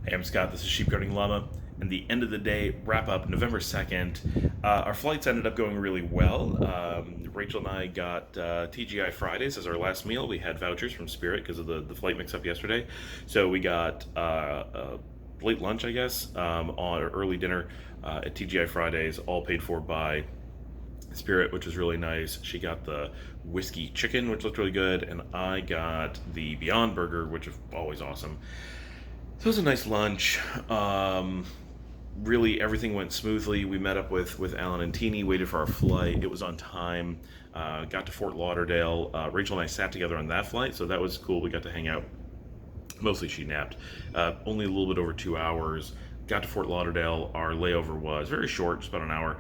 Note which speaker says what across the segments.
Speaker 1: Hey, I'm Scott. This is Sheep Guarding Llama. And the end of the day, wrap up November 2nd. Our flights ended up going really well. Rachel and I got TGI Fridays as our last meal. We had vouchers from Spirit because of the flight mix up yesterday. So we got late lunch, I guess, or early dinner at TGI Fridays, all paid for by Spirit, which was really nice. She got the whiskey chicken, which looked really good, and I got the Beyond Burger, which is always awesome. So it was a nice lunch. Really, everything went smoothly. We met up with Alan and Teeny, waited for our flight. It was on time. Got to Fort Lauderdale. Rachel and I sat together on that flight, so that was cool. We got to hang out. Mostly she napped. Only a little bit over 2 hours. Got to Fort Lauderdale. Our layover was very short, just about an hour,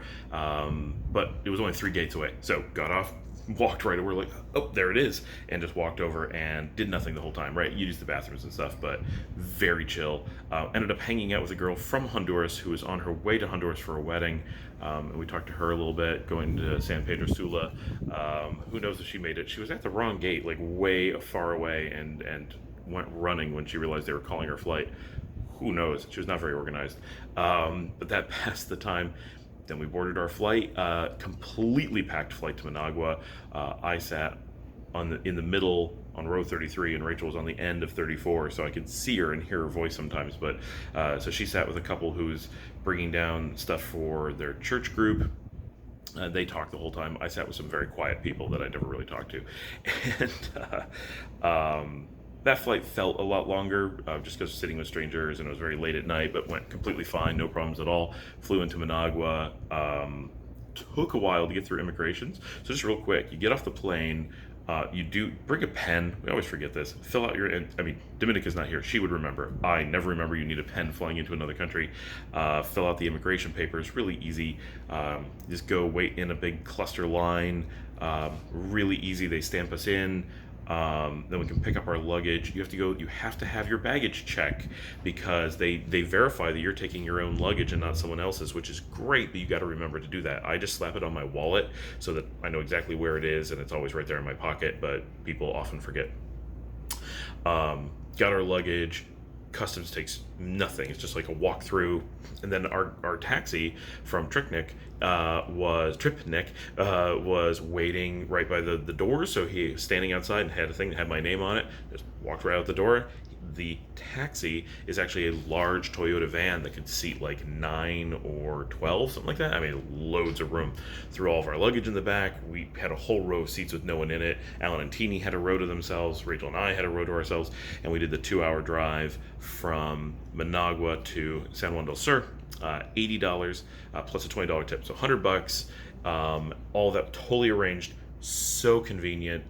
Speaker 1: but it was only 3 gates away. So got off, walked right over, like, oh, there it is, and just walked over and did nothing the whole time, right? You used the bathrooms and stuff, but very chill. Ended up hanging out with a girl from Honduras who was on her way to Honduras for a wedding, and we talked to her a little bit, going to San Pedro Sula. Who knows if she made it? She was at the wrong gate, like way far away, and went running when she realized they were calling her flight. Who knows? She was not very organized. But that passed the time. Then we boarded our flight, completely packed flight to Managua. I sat in the middle on row 33, and Rachel was on the end of 34, so I could see her and hear her voice sometimes. But so she sat with a couple who's bringing down stuff for their church group. They talked the whole time. I sat with some very quiet people that I never really talked to, and that flight felt a lot longer, just because sitting with strangers, and it was very late at night, but went completely fine, no problems at all. Flew into Managua. Took a while to get through immigrations. So just real quick, you get off the plane. You do bring a pen. We always forget this. Fill out your. I mean, Dominica's not here. She would remember. I never remember. You need a pen flying into another country. Fill out the immigration papers. Really easy. Just go wait in a big cluster line. Really easy. They stamp us in. Then we can pick up our luggage. You have to have your baggage check, because they verify that you're taking your own luggage and not someone else's, which is great, but you got to remember to do that. I just slap it on my wallet so that I know exactly where it is, and it's always right there in my pocket, but people often forget. Got our luggage. Customs takes nothing. It's just like a walkthrough, and then our taxi from Tripnik was waiting right by the door. So he was standing outside and had a thing that had my name on it. Just walked right out the door. The taxi is actually a large Toyota van that could seat like 9 or 12, something like that. I mean, loads of room. Threw all of our luggage in the back. We had a whole row of seats with no one in it. Alan and Teeny had a row to themselves. Rachel and I had a row to ourselves. And we did the 2-hour drive from Managua to San Juan del Sur. $80 plus a $20 tip. So $100. All that totally arranged. So convenient.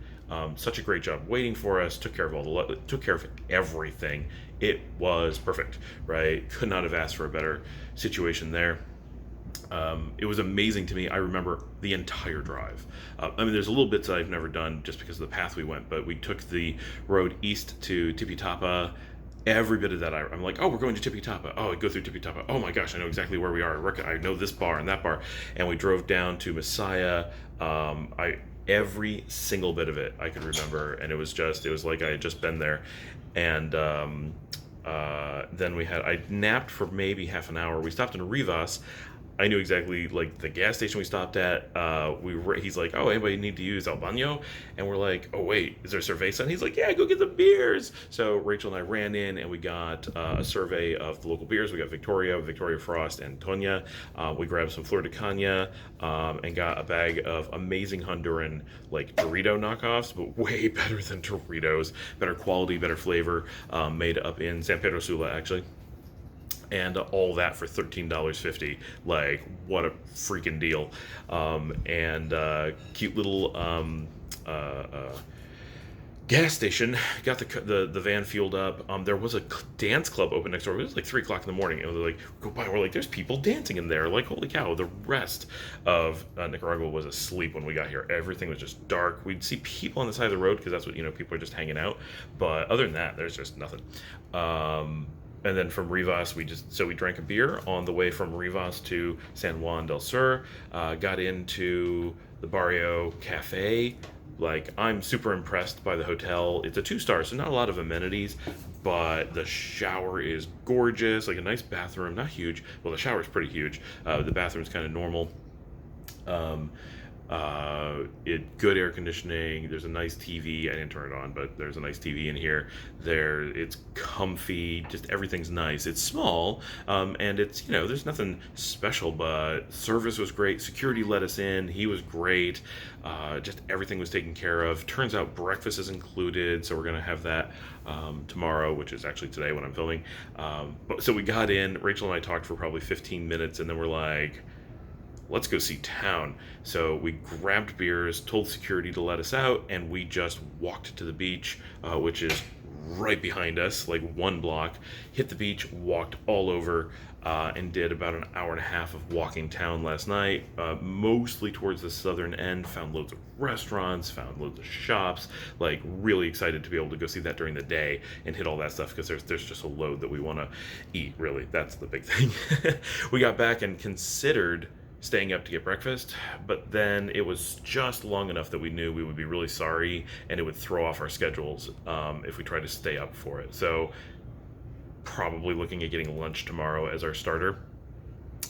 Speaker 1: Such a great job waiting for us. Took care of everything. It was perfect, right? Could not have asked for a better situation there. It was amazing to me. I remember the entire drive. I mean, there's a little bits that I've never done just because of the path we went, but we took the road east to Tipitapa. Every bit of that, I'm like, oh, we're going to Tipitapa. Oh, I go through Tipitapa. Oh my gosh, I know exactly where we are. I know this bar and that bar. And we drove down to Messiah. Every single bit of it I could remember, and it was like I had just been there. And then I napped for maybe half an hour. We stopped in Rivas. I knew exactly, like, the gas station we stopped at. He's like, oh, anybody need to use El Baño? And we're like, oh, wait, is there cerveza? And he's like, yeah, go get the beers. So Rachel and I ran in, and we got a survey of the local beers. We got Victoria Frost, and Tonya. We grabbed some Flor de Caña, and got a bag of amazing Honduran, like, Dorito knockoffs, but way better than Doritos. Better quality, better flavor, made up in San Pedro Sula, actually. And all that for $13.50. Like, what a freaking deal. And cute little gas station. Got the van fueled up. There was a dance club open next door. It was like 3 o'clock in the morning. It was like, go by, we're like, there's people dancing in there. Like, holy cow. The rest of Nicaragua was asleep when we got here. Everything was just dark. We'd see people on the side of the road because that's what, people are just hanging out. But other than that, there's just nothing. And then from Rivas, we drank a beer on the way from Rivas to San Juan del Sur. Got into the Barrio Cafe. Like, I'm super impressed by the hotel. It's a 2 star, so not a lot of amenities, but the shower is gorgeous. Like a nice bathroom, not huge. Well, the shower's pretty huge. The bathroom's kind of normal. Um, it good air conditioning. There's a nice TV. I didn't turn it on, but there's a nice TV in here. It's comfy. Just everything's nice. It's small, and it's there's nothing special, but service was great. Security let us in. He was great. Just everything was taken care of. Turns out breakfast is included, so we're gonna have that tomorrow, which is actually today when I'm filming. But so we got in. Rachel and I talked for probably 15 minutes, and then we're like, let's go see town. So we grabbed beers, told security to let us out, and we just walked to the beach, which is right behind us, like 1 block. Hit the beach, walked all over, and did about an hour and a half of walking town last night, mostly towards the southern end. Found loads of restaurants, found loads of shops. Like, really excited to be able to go see that during the day and hit all that stuff, because there's just a load that we want to eat. Really, that's the big thing. We got back and considered staying up to get breakfast, but then it was just long enough that we knew we would be really sorry and it would throw off our schedules if we tried to stay up for it. So probably looking at getting lunch tomorrow as our starter.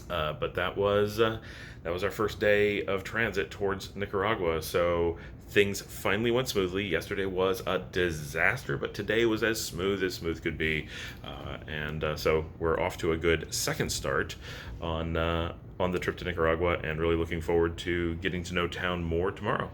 Speaker 1: But that was our first day of transit towards Nicaragua. So things finally went smoothly. Yesterday was a disaster, but today was as smooth could be. So we're off to a good second start on the trip to Nicaragua, and really looking forward to getting to know town more tomorrow.